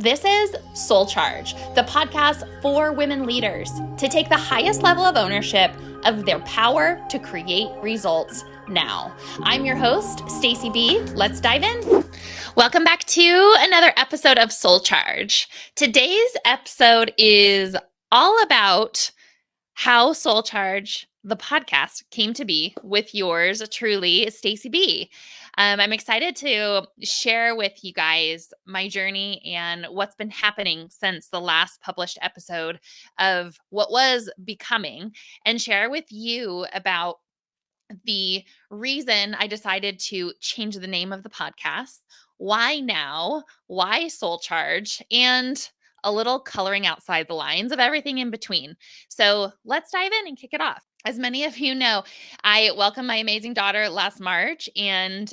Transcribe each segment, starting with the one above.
This is SoulCharge, the podcast for women leaders to take the highest level of ownership of their power to create results now. I'm your host, Stacy B. Let's dive in. Welcome back to another episode of SoulCharge. Today's episode is all about how SoulCharge, the podcast, came to be with yours truly, Stacy B. I'm excited to share with you guys my journey and what's been happening since the last published episode of what was becoming, and share with you about the reason I decided to change the name of the podcast, why now, why Soul Charge, and a little coloring outside the lines of everything in between. So let's dive in and kick it off. As many of you know, I welcomed my amazing daughter last March and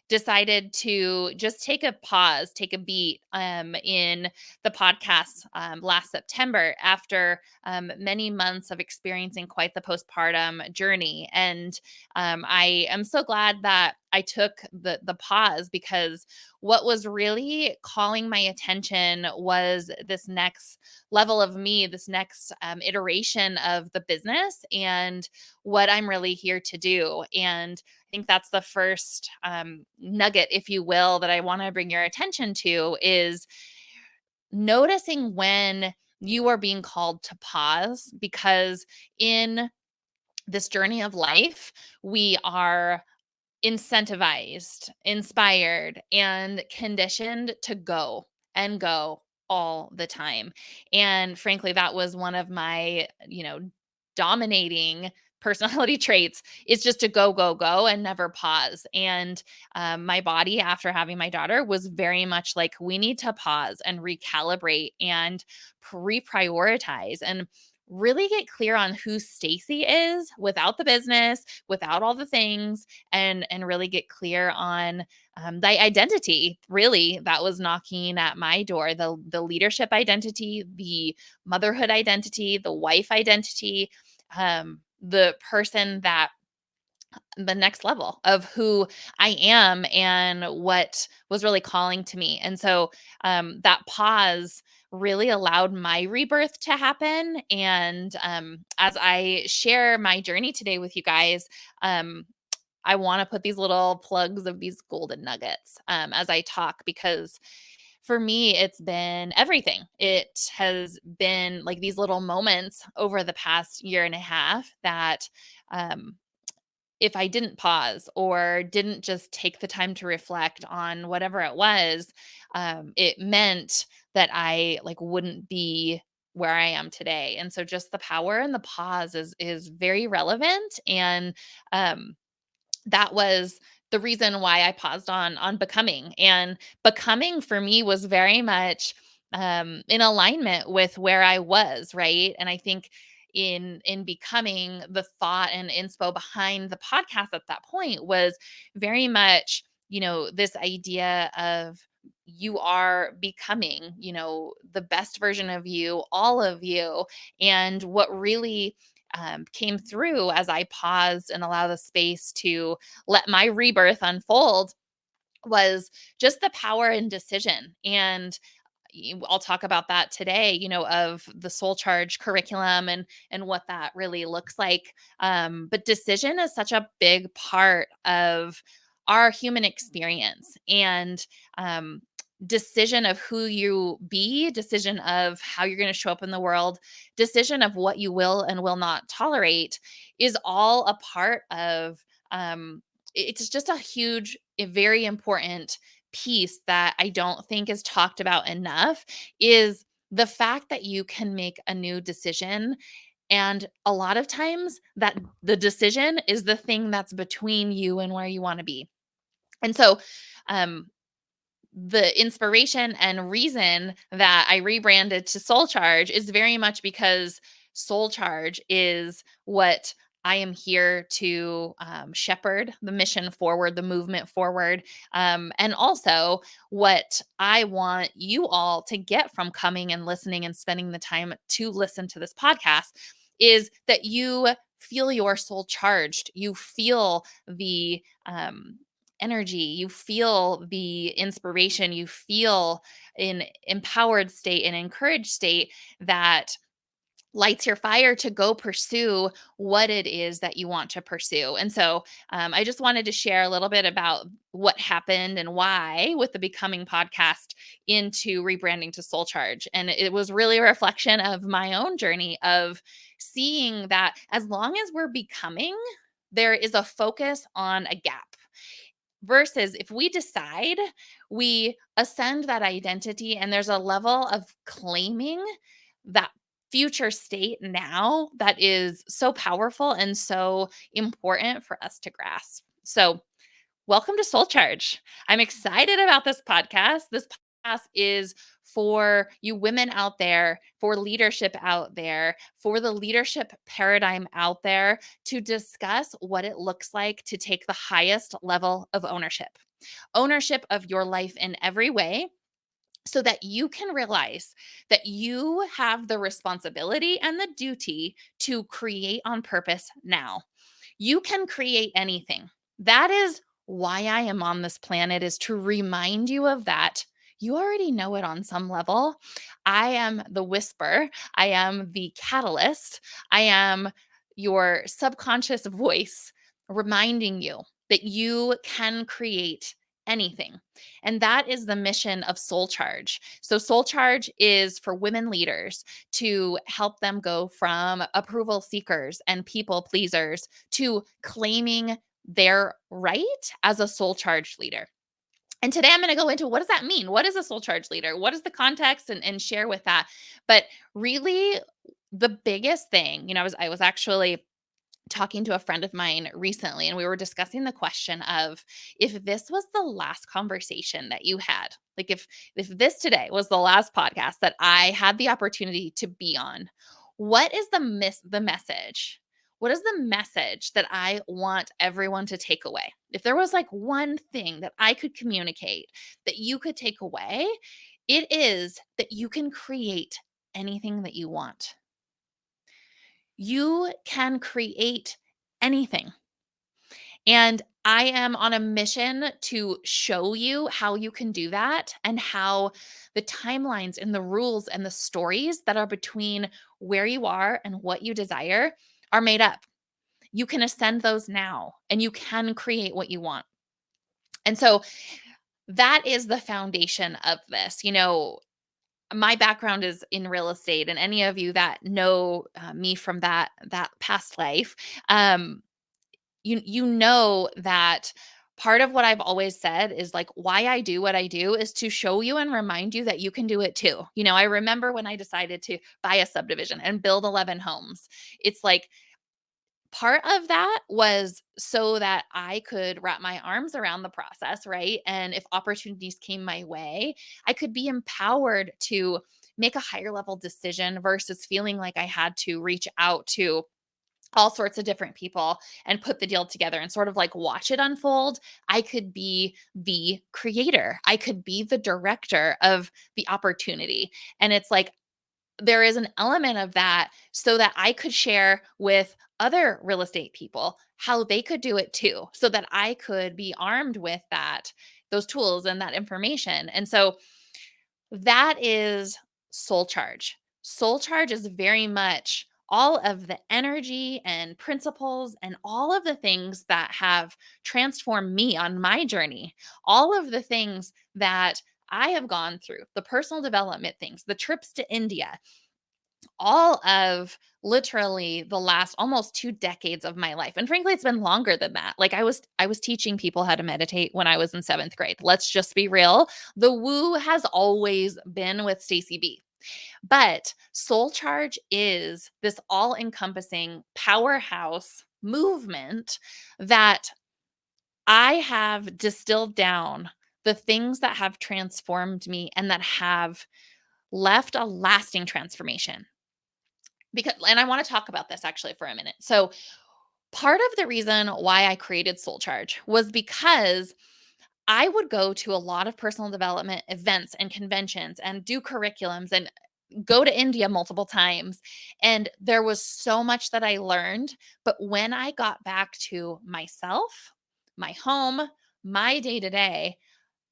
decided to just take a pause, take a beat in the podcast last September after many months of experiencing quite the postpartum journey. And I am so glad that I took the pause, because what was really calling my attention was this next level of me, this next iteration of the business and what I'm really here to do. And I think that's the first nugget, if you will, that I want to bring your attention to, is noticing when you are being called to pause, because in this journey of life, we are incentivized, inspired, and conditioned to go and go all the time. And frankly, that was one of my, dominating personality traits, is just to go, go, go and never pause. And my body, after having my daughter, was very much like, we need to pause and recalibrate and reprioritize and really get clear on who Stacy is without the business, without all the things, and really get clear on the identity really that was knocking at my door, the leadership identity, the motherhood identity, the wife identity, the person that the next level of who I am and what was really calling to me. And so that pause really allowed my rebirth to happen. And as I share my journey today with you guys, I want to put these little plugs of these golden nuggets as I talk, because for me, it's been everything. It has been like these little moments over the past year and a half that if I didn't pause or didn't just take the time to reflect on whatever it was, it meant that I wouldn't be where I am today. And so just the power and the pause is very relevant. And that was the reason why I paused on becoming. And becoming for me was very much in alignment with where I was, right? And I think in becoming, the thought and inspo behind the podcast at that point was very much, this idea of you are becoming, the best version of you, all of you. And what really came through as I paused and allowed the space to let my rebirth unfold was just the power in decision. And I'll talk about that today, of the Soul Charge curriculum and what that really looks like. But decision is such a big part of our human experience, and decision of who you be, decision of how you're going to show up in the world, decision of what you will and will not tolerate is all a part of. It's just a huge, a very important piece that I don't think is talked about enough, is the fact that you can make a new decision. And a lot of times that the decision is the thing that's between you and where you want to be. And so, the inspiration and reason that I rebranded to Soul Charge is very much because Soul Charge is what I am here to shepherd the mission forward, the movement forward, and also what I want you all to get from coming and listening and spending the time to listen to this podcast is that you feel your soul charged. You feel the energy, you feel the inspiration, you feel an empowered state, an encouraged state that lights your fire to go pursue what it is that you want to pursue. And so I just wanted to share a little bit about what happened and why with the Becoming podcast into rebranding to Soul Charge. And it was really a reflection of my own journey of seeing that as long as we're becoming, there is a focus on a gap. Versus if we decide, we ascend that identity and there's a level of claiming that future state now that is so powerful and so important for us to grasp. So, welcome to Soul Charge. I'm excited about this podcast. This podcast is for you women out there, for leadership out there, for the leadership paradigm out there to discuss what it looks like to take the highest level of ownership of your life in every way, so that you can realize that you have the responsibility and the duty to create on purpose now. You can create anything. That is why I am on this planet, is to remind you of that. You already know it on some level. I am the whisper. I am the catalyst. I am your subconscious voice reminding you that you can create anything. And that is the mission of Soul Charge. So, Soul Charge is for women leaders to help them go from approval seekers and people pleasers to claiming their right as a Soul Charge leader. And today I'm going to go into what does that mean? What is a Soul Charge leader? What is the context and share with that? But really, the biggest thing, I was actually talking to a friend of mine recently, and we were discussing the question of, if this was the last conversation that you had, like if this today was the last podcast that I had the opportunity to be on, what is the message? What is the message that I want everyone to take away? If there was like one thing that I could communicate that you could take away, it is that you can create anything that you want. You can create anything. And I am on a mission to show you how you can do that, and how the timelines and the rules and the stories that are between where you are and what you desire are made up. You can ascend those now and you can create what you want. And so that is the foundation of this. My background is in real estate, and any of you that know me from that past life, you know that part of what I've always said is like, why I do what I do is to show you and remind you that you can do it too. I remember when I decided to buy a subdivision and build 11 homes. It's like, part of that was so that I could wrap my arms around the process, right? And if opportunities came my way, I could be empowered to make a higher level decision versus feeling like I had to reach out to all sorts of different people and put the deal together and sort of like watch it unfold. I could be the creator. I could be the director of the opportunity. And it's like, there is an element of that so that I could share with other real estate people how they could do it too, so that I could be armed with those tools and that information. And so that is Soul Charge. Soul Charge is very much all of the energy and principles and all of the things that have transformed me on my journey, all of the things that I have gone through, the personal development things, the trips to India, all of literally the last almost 2 decades of my life. And frankly, it's been longer than that. Like I was teaching people how to meditate when I was in 7th grade. Let's just be real. The woo has always been with Stacy B. But Soul Charge is this all-encompassing powerhouse movement that I have distilled down the things that have transformed me and that have left a lasting transformation. And I want to talk about this actually for a minute. So, part of the reason why I created Soul Charge was because I would go to a lot of personal development events and conventions and do curriculums and go to India multiple times. And there was so much that I learned. But when I got back to myself, my home, my day to day,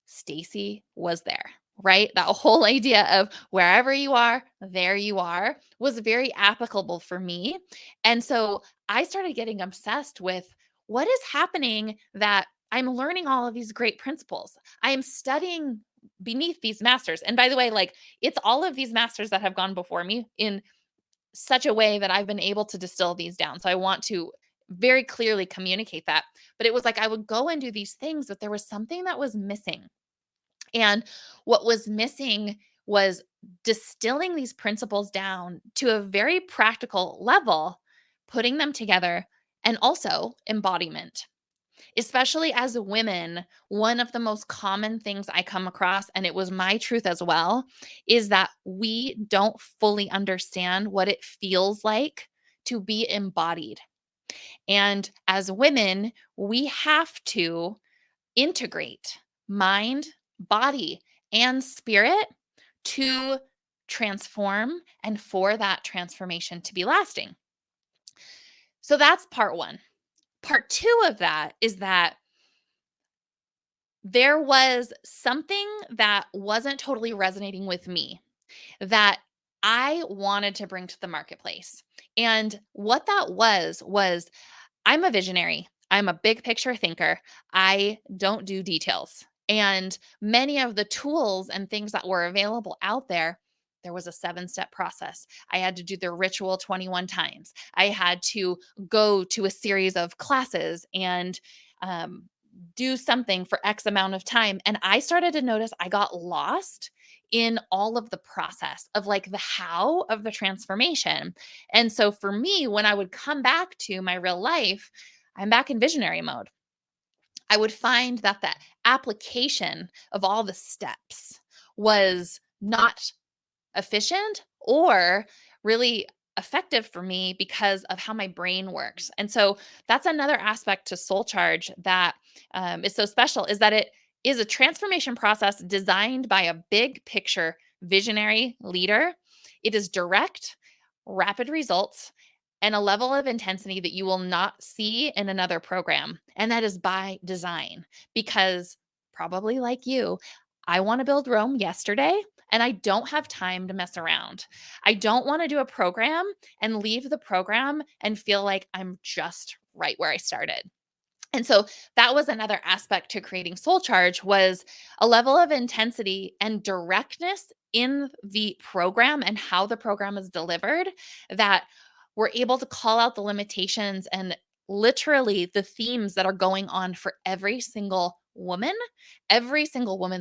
Stacy was there, right? That whole idea of wherever you are, there you are was very applicable for me. And so I started getting obsessed with what is happening that I'm learning all of these great principles. I am studying beneath these masters. And by the way, like it's all of these masters that have gone before me in such a way that I've been able to distill these down. So I want to very clearly communicate that. But it was like I would go and do these things, but there was something that was missing. And what was missing was distilling these principles down to a very practical level, putting them together, and also embodiment. Especially as women, one of the most common things I come across, and it was my truth as well, is that we don't fully understand what it feels like to be embodied. And as women, we have to integrate mind, body, and spirit to transform and for that transformation to be lasting. So that's part one. Part two of that is that there was something that wasn't totally resonating with me that I wanted to bring to the marketplace. And what that was I'm a visionary. I'm a big picture thinker. I don't do details. And many of the tools and things that were available out there was a 7-step process. I had to do the ritual 21 times. I had to go to a series of classes and do something for X amount of time. And I started to notice I got lost in all of the process of like the how of the transformation. And so for me, when I would come back to my real life, I'm back in visionary mode. I would find that the application of all the steps was not efficient or really effective for me because of how my brain works. And so that's another aspect to Soul Charge that is so special is that it is a transformation process designed by a big picture visionary leader. It is direct, rapid results, and a level of intensity that you will not see in another program. And that is by design because probably like you, I want to build Rome yesterday and I don't have time to mess around. I don't want to do a program and leave the program and feel like I'm just right where I started. And so that was another aspect to creating Soul Charge was a level of intensity and directness in the program and how the program is delivered that we're able to call out the limitations and literally the themes that are going on for every single woman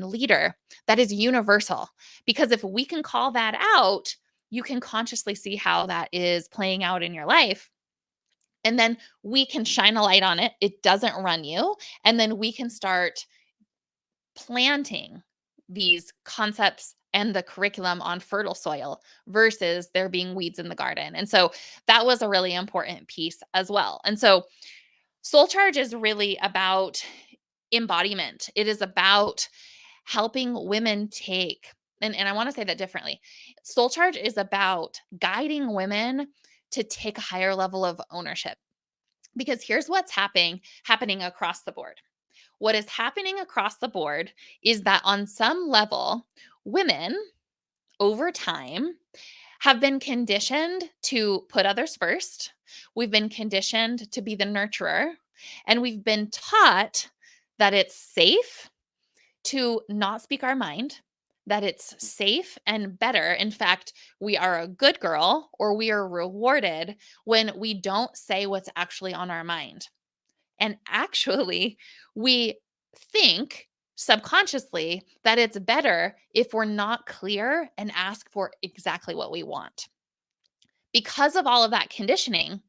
leader that is universal. Because if we can call that out, you can consciously see how that is playing out in your life. And then we can shine a light on it. It doesn't run you. And then we can start planting these concepts and the curriculum on fertile soil versus there being weeds in the garden. And so that was a really important piece as well. And so Soul Charge is really about embodiment. It is about helping women take, and I want to say that differently. Soul Charge is about guiding women to take a higher level of ownership. Because here's what's happening across the board. What is happening across the board is that on some level, women over time have been conditioned to put others first. We've been conditioned to be the nurturer, and we've been taught that it's safe to not speak our mind, that it's safe and better. In fact, we are a good girl or we are rewarded when we don't say what's actually on our mind. And actually, we think subconsciously that it's better if we're not clear and ask for exactly what we want. Because of all of that conditioning,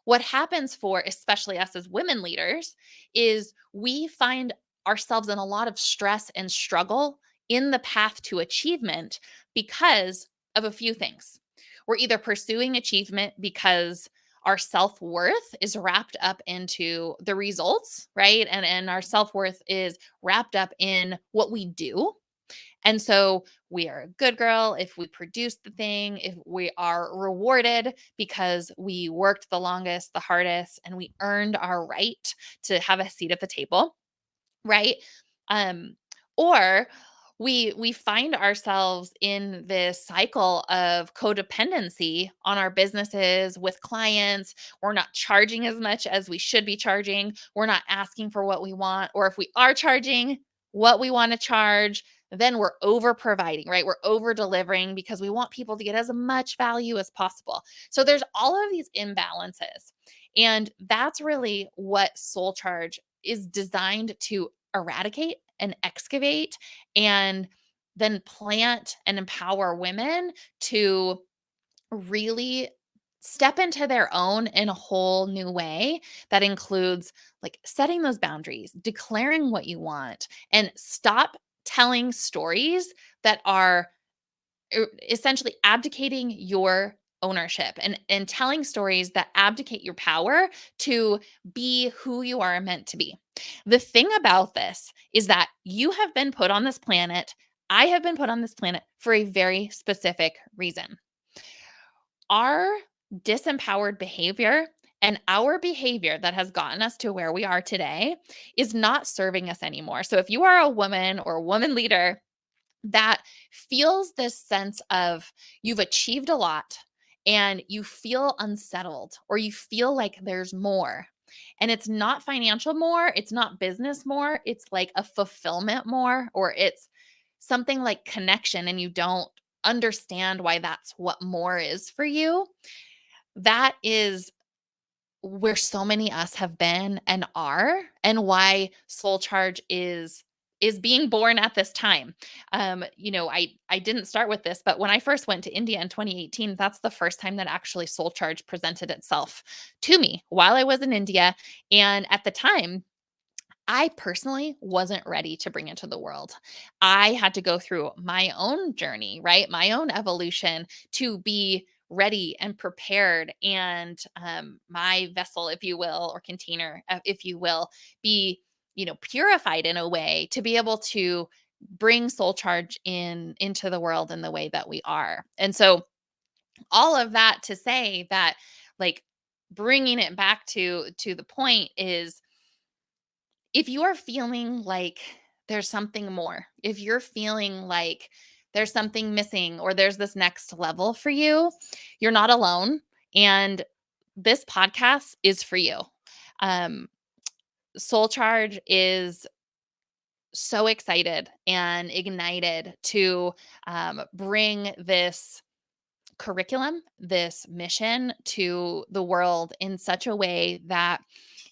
what happens for especially us as women leaders is we find ourselves in a lot of stress and struggle in the path to achievement because of a few things. We're either pursuing achievement because our self-worth is wrapped up into the results, right? And our self-worth is wrapped up in what we do. And so we are a good girl if we produce the thing, if we are rewarded because we worked the longest, the hardest, and we earned our right to have a seat at the table. right? Um, or we find ourselves in this cycle of codependency on our businesses with clients. We're not charging as much as we should be charging. We're not asking for what we want, or if we are charging what we want to charge, then we're over providing, right? We're over delivering because we want people to get as much value as possible. So there's all of these imbalances. And that's really what Soul Charge is designed to eradicate and excavate, and then plant and empower women to really step into their own in a whole new way that includes like setting those boundaries, declaring what you want, and stop telling stories that are essentially abdicating your ownership, and telling stories that abdicate your power to be who you are meant to be. The thing about this is that you have been put on this planet. I have been put on this planet for a very specific reason. Our disempowered behavior and our behavior that has gotten us to where we are today is not serving us anymore. So if you are a woman or a woman leader that feels this sense of you've achieved a lot and you feel unsettled, or you feel like there's more, and it's not financial more, it's not business more, it's like a fulfillment more, or it's something like connection, and you don't understand why that's what more is for you, that is where so many us have been and are, and why Soul Charge is being born at this time. I didn't start with this, but when I first went to India in 2018, that's the first time that actually Soul Charge presented itself to me while I was in India. And at the time, I personally wasn't ready to bring it to the world. I had to go through my own journey, right? My own evolution to be ready and prepared, and my vessel, if you will, or container, if you will, be purified in a way to be able to bring Soul Charge into the world in the way that we are. And so all of that to say that, like, bringing it back to the point is, if you are feeling like there's something more, if you're feeling like there's something missing, or there's this next level for you, you're not alone. And this podcast is for you. Um, Soul Charge is so excited and ignited to bring this curriculum, this mission to the world in such a way that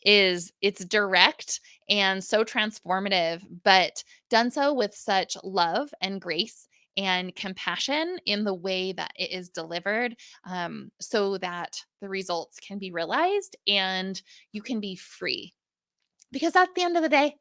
it's direct and so transformative, but done so with such love and grace and compassion in the way that it is delivered, so that the results can be realized and you can be free. Because at the end of the day,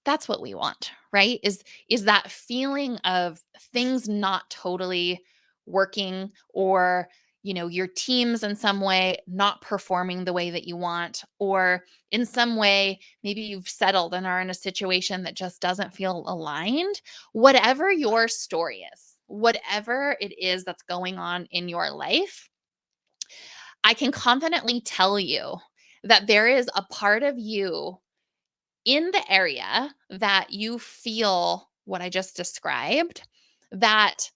that's what we want, right? Is that feeling of things not totally working, or your teams in some way not performing the way that you want, or in some way maybe you've settled and are in a situation that just doesn't feel aligned. Whatever your story is, whatever it is that's going on in your life, I can confidently tell you that there is a part of you in the area that you feel what I just described, that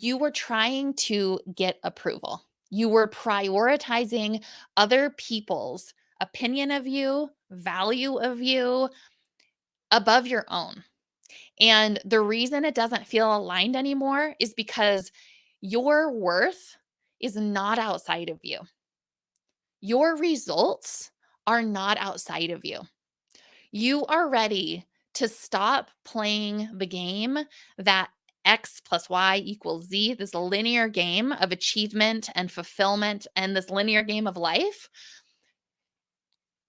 you were trying to get approval. You were prioritizing other people's opinion of you, value of you above your own. And the reason it doesn't feel aligned anymore is because your worth is not outside of you. Your results are not outside of you. You are ready to stop playing the game that X plus Y equals Z, this linear game of achievement and fulfillment, and this linear game of life.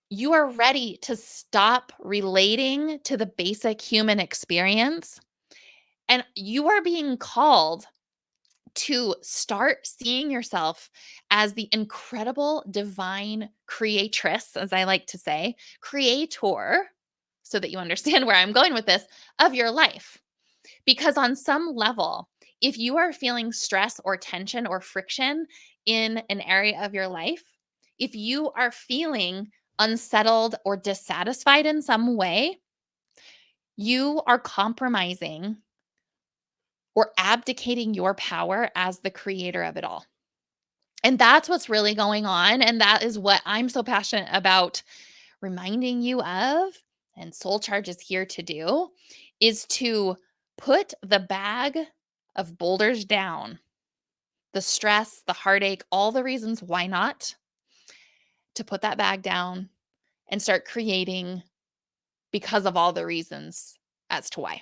You are ready to stop relating to the basic human experience. And you are being called to start seeing yourself as the incredible divine creatress, as I like to say, creator, so that you understand where I'm going with this, of your life. Because on some level, if you are feeling stress or tension or friction in an area of your life, if you are feeling unsettled or dissatisfied in some way, you are compromising or abdicating your power as the creator of it all. And that's what's really going on. And that is what I'm so passionate about reminding you of, and SoulCharge is here to do, is to put the bag of boulders down, the stress, the heartache, all the reasons why not, to put that bag down and start creating because of all the reasons as to why.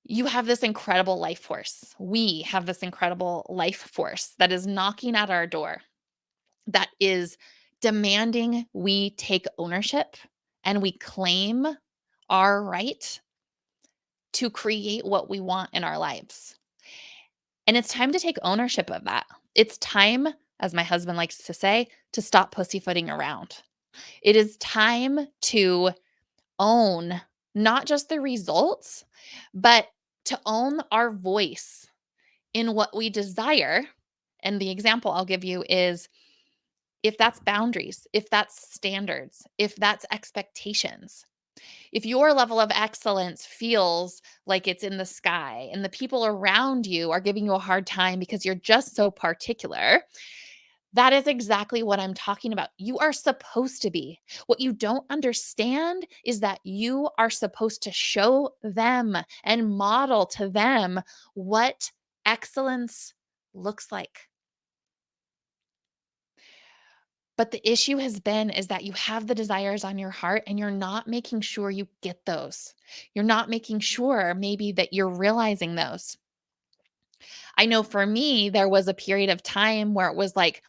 You have this incredible life force. We have this incredible life force that is knocking at our door, that is demanding we take ownership and we claim our right to create what we want in our lives. And it's time to take ownership of that. It's time, as my husband likes to say, to stop pussyfooting around. It is time to own not just the results, but to own our voice in what we desire. And the example I'll give you is, if that's boundaries, if that's standards, if that's expectations, if your level of excellence feels like it's in the sky and the people around you are giving you a hard time because you're just so particular, that is exactly what I'm talking about. You are supposed to be. What you don't understand is that you are supposed to show them and model to them what excellence looks like. But the issue has been is that you have the desires on your heart and you're not making sure you get those. You're not making sure maybe that you're realizing those. I know for me, there was a period of time where it was like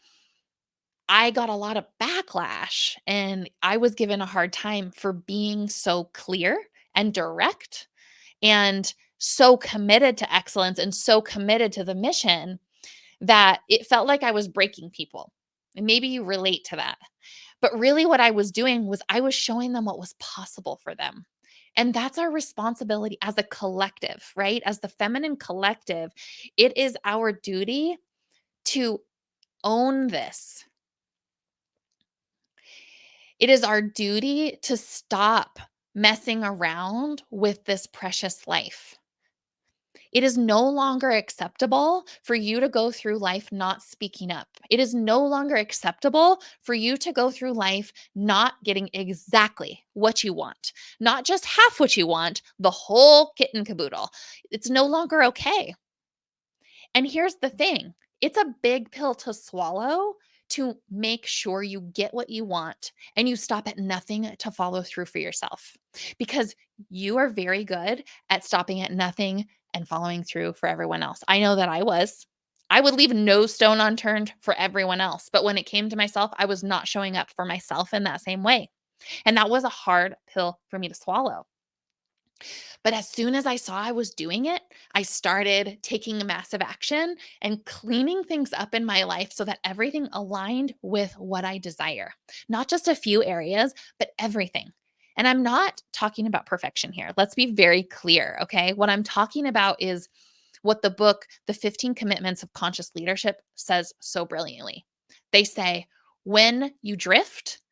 I got a lot of backlash and I was given a hard time for being so clear and direct and so committed to excellence and so committed to the mission that it felt like I was breaking people. And maybe you relate to that. But really, what I was doing was I was showing them what was possible for them. And that's our responsibility as a collective, right? As the feminine collective, it is our duty to own this. It is our duty to stop messing around with this precious life. It is no longer acceptable for you to go through life not speaking up. It is no longer acceptable for you to go through life not getting exactly what you want, not just half what you want, the whole kit and caboodle. It's no longer okay. And here's the thing, it's a big pill to swallow to make sure you get what you want and you stop at nothing to follow through for yourself, because you are very good at stopping at nothing and following through for everyone else. I know that I was. I would leave no stone unturned for everyone else. But when it came to myself, I was not showing up for myself in that same way. And that was a hard pill for me to swallow. But as soon as I saw I was doing it, I started taking a massive action and cleaning things up in my life so that everything aligned with what I desire. Not just a few areas, but everything. And I'm not talking about perfection here. Let's be very clear, okay? What I'm talking about is what the book, The 15 Commitments of Conscious Leadership, says so brilliantly. They say, when you drift,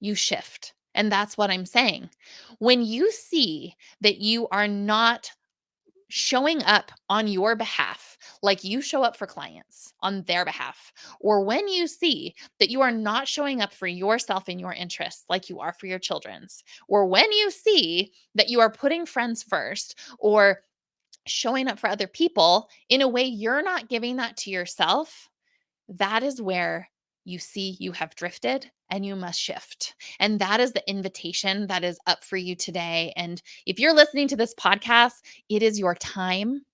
you shift. And that's what I'm saying. When you see that you are not showing up on your behalf, like you show up for clients on their behalf, or when you see that you are not showing up for yourself and your interests like you are for your children's, or when you see that you are putting friends first or showing up for other people in a way you're not giving that to yourself, that is where you see you have drifted and you must shift. And that is the invitation that is up for you today. And if you're listening to this podcast, it is your time.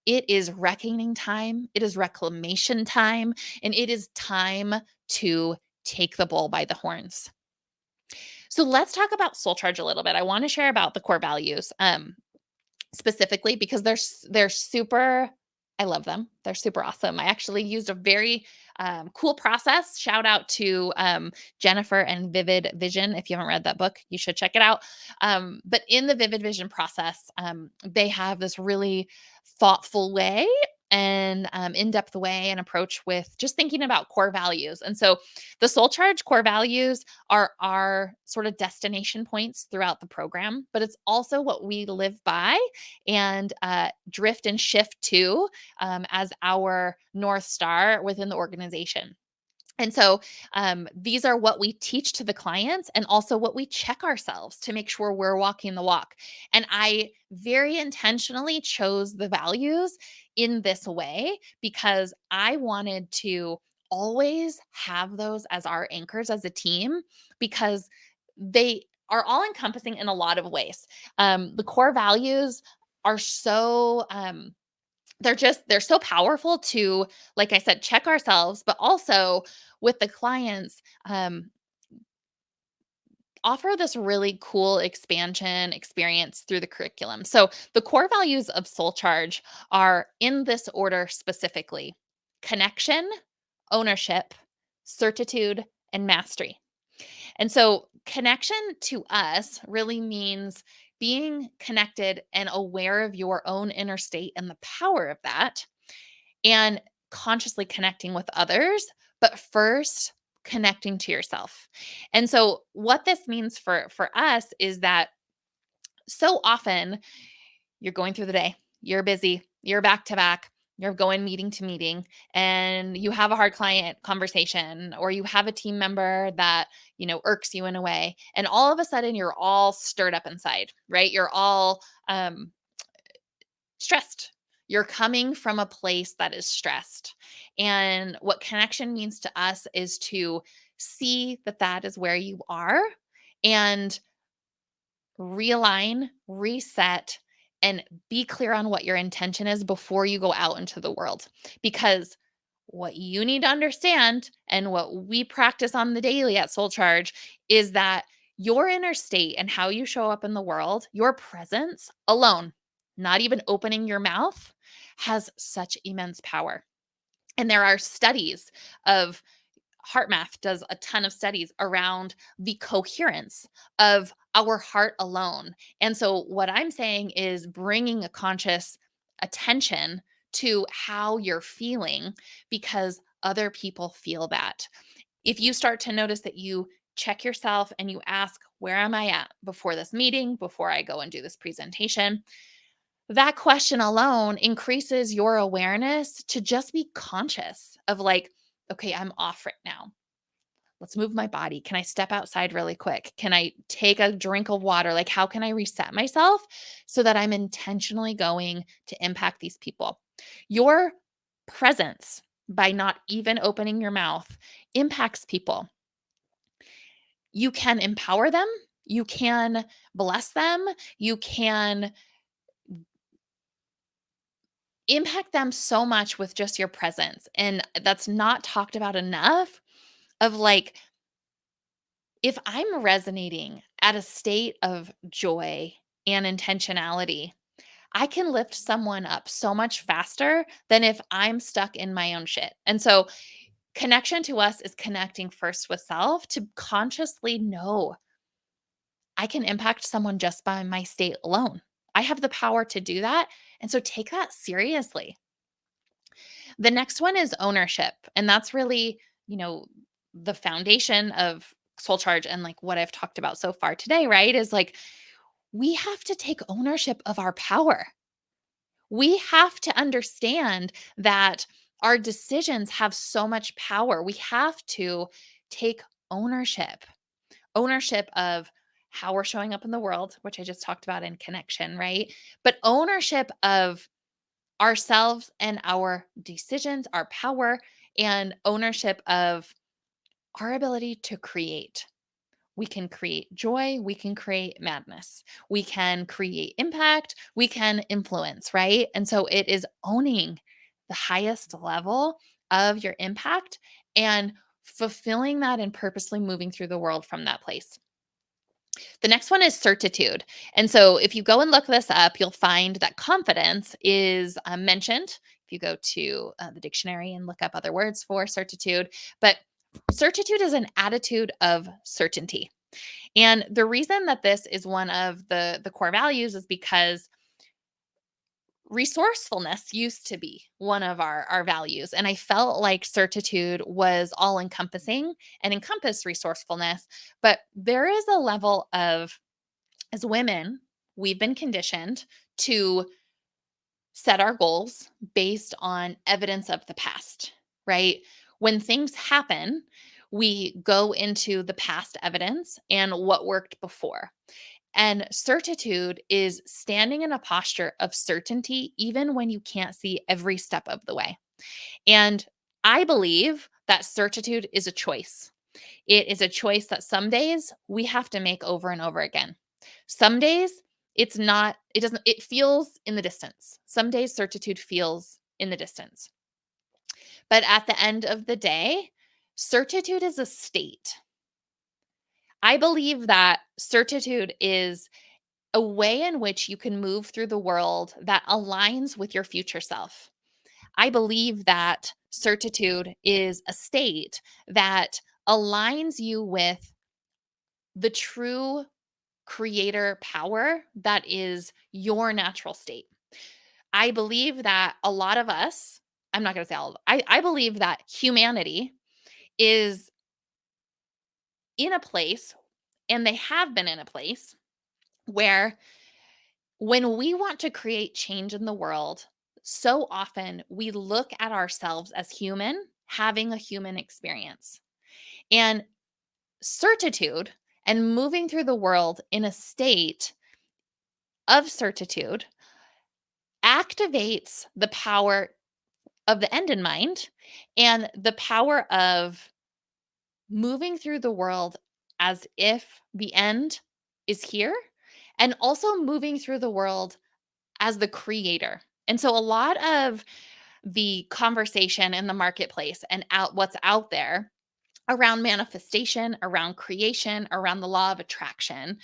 It is reckoning time. It is reclamation time. And it is time to take the bull by the horns. So let's talk about SoulCharge a little bit. I want to share about the core values. Specifically because they're super, I love them. They're super awesome. I actually used a very cool process. Shout out to Jennifer and Vivid Vision. If you haven't read that book, you should check it out. But in the Vivid Vision process, they have this really thoughtful way and in-depth way and approach with just thinking about core values. And so the SoulCharge core values are our sort of destination points throughout the program, but it's also what we live by and drift and shift to as our North Star within the organization. And so these are what we teach to the clients and also what we check ourselves to make sure we're walking the walk. And I very intentionally chose the values in this way because I wanted to always have those as our anchors as a team because they are all encompassing in a lot of ways. The core values are so they're so powerful to, like I said, check ourselves, but also with the clients, offer this really cool expansion experience through the curriculum. So the core values of Soul Charge are in this order specifically: connection, ownership, certitude, and mastery. And so connection to us really means being connected and aware of your own inner state and the power of that, and consciously connecting with others, but first connecting to yourself. And so what this means for us is that so often you're going through the day, you're busy, you're back to back, you're going meeting to meeting, and you have a hard client conversation, or you have a team member that, irks you in a way. And all of a sudden you're all stirred up inside, right? You're all stressed. You're coming from a place that is stressed. And what connection means to us is to see that that is where you are and realign, reset, and be clear on what your intention is before you go out into the world. Because what you need to understand and what we practice on the daily at Soul Charge is that your inner state and how you show up in the world, your presence alone, not even opening your mouth, has such immense power. And there are studies of HeartMath does a ton of studies around the coherence of our heart alone. And so what I'm saying is bringing a conscious attention to how you're feeling because other people feel that. If you start to notice that you check yourself and you ask, where am I at before this meeting, before I go and do this presentation? That question alone increases your awareness to just be conscious of like, okay, I'm off right now. Let's move my body. Can I step outside really quick? Can I take a drink of water? Like, how can I reset myself so that I'm intentionally going to impact these people? Your presence, by not even opening your mouth, impacts people. You can empower them. You can bless them. You can impact them so much with just your presence. And that's not talked about enough of like, if I'm resonating at a state of joy and intentionality, I can lift someone up so much faster than if I'm stuck in my own shit. And so connection to us is connecting first with self to consciously know I can impact someone just by my state alone. I have the power to do that. And so take that seriously. The next one is ownership. And that's really, the foundation of Soul Charge and like what I've talked about so far today, right? Is like we have to take ownership of our power. We have to understand that our decisions have so much power. We have to take ownership of how we're showing up in the world, which I just talked about in connection, right? But ownership of ourselves and our decisions, our power, and ownership of our ability to create. We can create joy. We can create madness. We can create impact. We can influence, right? And so it is owning the highest level of your impact and fulfilling that and purposely moving through the world from that place. The next one is certitude. And so if you go and look this up, you'll find that confidence is mentioned. If you go to the dictionary and look up other words for certitude, but certitude is an attitude of certainty. And the reason that this is one of the core values is because resourcefulness used to be one of our values. And I felt like certitude was all encompassing and encompassed resourcefulness. But there is a level of, as women, we've been conditioned to set our goals based on evidence of the past, right? When things happen, we go into the past evidence and what worked before. And certitude is standing in a posture of certainty, even when you can't see every step of the way. And I believe that certitude is a choice. It is a choice that some days we have to make over and over again. Some days it's not, it feels in the distance. Some days certitude feels in the distance. But at the end of the day, certitude is a state. I believe that certitude is a way in which you can move through the world that aligns with your future self. I believe that certitude is a state that aligns you with the true creator power that is your natural state. I believe that a lot of us, I'm not going to say all of, I believe that humanity is in a place, and they have been in a place where when we want to create change in the world, so often we look at ourselves as human, having a human experience. And certitude and moving through the world in a state of certitude activates the power of the end in mind and the power of moving through the world as if the end is here, and also moving through the world as the creator. And so a lot of the conversation in the marketplace and out what's out there around manifestation, around creation, around the law of attraction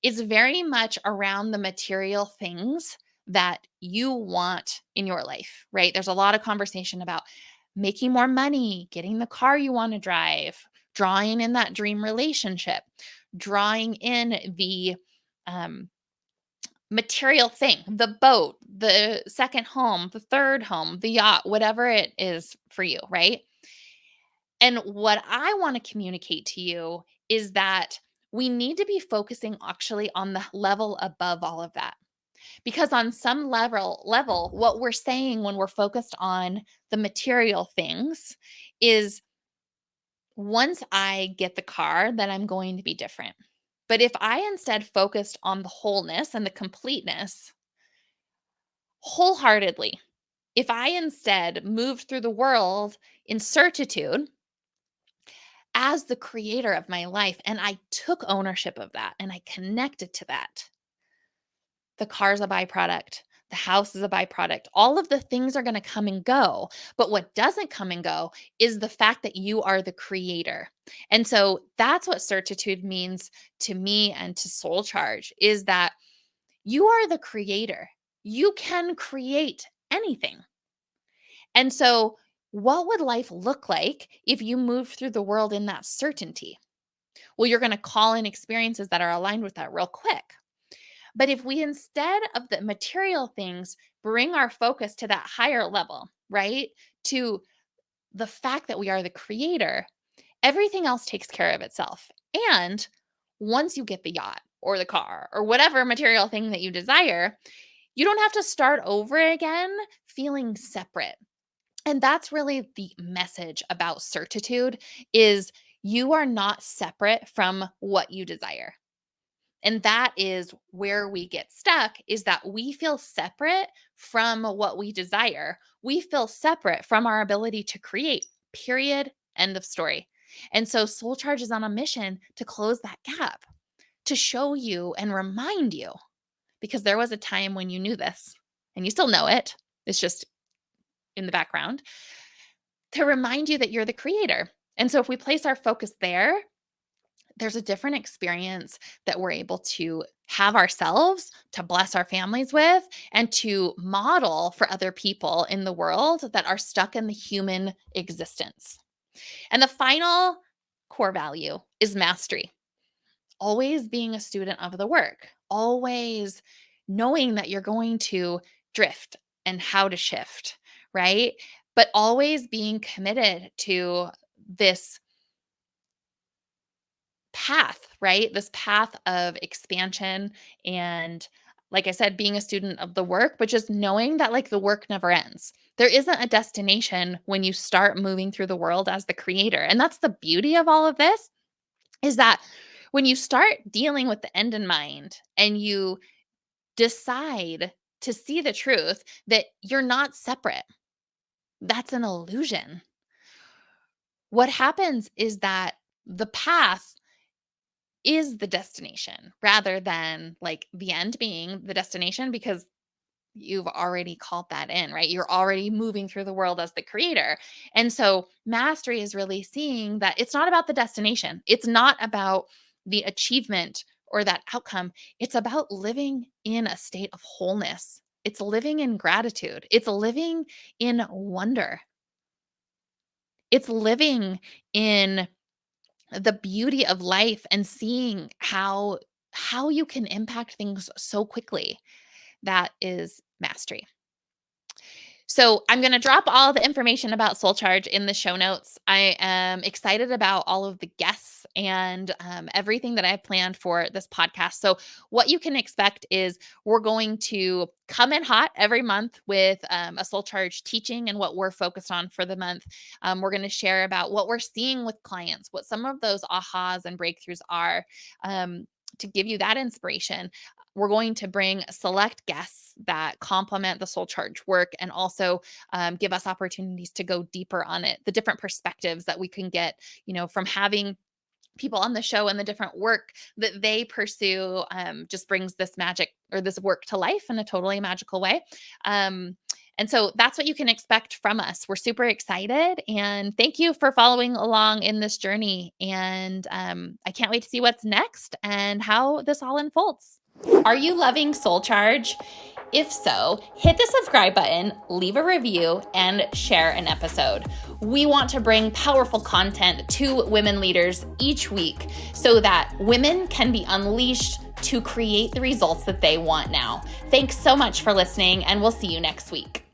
is very much around the material things that you want in your life, right? There's a lot of conversation about making more money, getting the car you want to drive, drawing in that dream relationship, drawing in the um, material thing, the boat, the second home, the third home, the yacht, whatever it is for you, right? And what I want to communicate to you is that we need to be focusing actually on the level above all of that. Because on some level, what we're saying when we're focused on the material things is once I get the car, then I'm going to be different. But if I instead focused on the wholeness and the completeness wholeheartedly, if I instead moved through the world in certitude as the creator of my life and I took ownership of that and I connected to that, the car's a byproduct. The house is a byproduct. All of the things are going to come and go. But what doesn't come and go is the fact that you are the creator. And so that's what certitude means to me and to SoulCharge is that you are the creator. You can create anything. And so what would life look like if you moved through the world in that certainty? Well, you're going to call in experiences that are aligned with that real quick. But if we instead of the material things bring our focus to that higher level, right? To the fact that we are the creator, everything else takes care of itself. And once you get the yacht or the car or whatever material thing that you desire, you don't have to start over again feeling separate. And that's really the message about certitude is you are not separate from what you desire. And that is where we get stuck is that we feel separate from what we desire. We feel separate from our ability to create, period, end of story. And so SoulCharge is on a mission to close that gap, to show you and remind you, because there was a time when you knew this and you still know it. It's just in the background to remind you that you're the creator. And so if we place our focus there, there's a different experience that we're able to have ourselves, to bless our families with, and to model for other people in the world that are stuck in the human existence. And the final core value is mastery. Always being a student of the work, always knowing that you're going to drift, and how to shift, right? But always being committed to this path, right? This path of expansion and, like I said, being a student of the work, but just knowing that like the work never ends. There isn't a destination when you start moving through the world as the creator. And that's the beauty of all of this, is that when you start dealing with the end in mind and you decide to see the truth that you're not separate, that's an illusion. What happens is that the path is the destination rather than like the end being the destination, because you've already called that in, right? You're already moving through the world as the creator. And so mastery is really seeing that it's not about the destination. It's not about the achievement or that outcome. It's about living in a state of wholeness. It's living in gratitude. It's living in wonder. It's living in the beauty of life and seeing how you can impact things so quickly. That is mastery. So I'm going to drop all the information about SoulCharge in the show notes. I am excited about all of the guests and everything that I have planned for this podcast. So what you can expect is we're going to come in hot every month with a SoulCharge teaching and what we're focused on for the month. We're going to share about what we're seeing with clients, what some of those ahas and breakthroughs are, to give you that inspiration. We're going to bring select guests that complement the SoulCharge work and also give us opportunities to go deeper on it, the different perspectives that we can get, from having people on the show and the different work that they pursue, just brings this magic or this work to life in a totally magical way. And so that's what you can expect from us. We're super excited, and thank you for following along in this journey. And I can't wait to see what's next and how this all unfolds. Are you loving SoulCharge? If so, hit the subscribe button, leave a review, and share an episode. We want to bring powerful content to women leaders each week so that women can be unleashed to create the results that they want now. Thanks so much for listening, and we'll see you next week.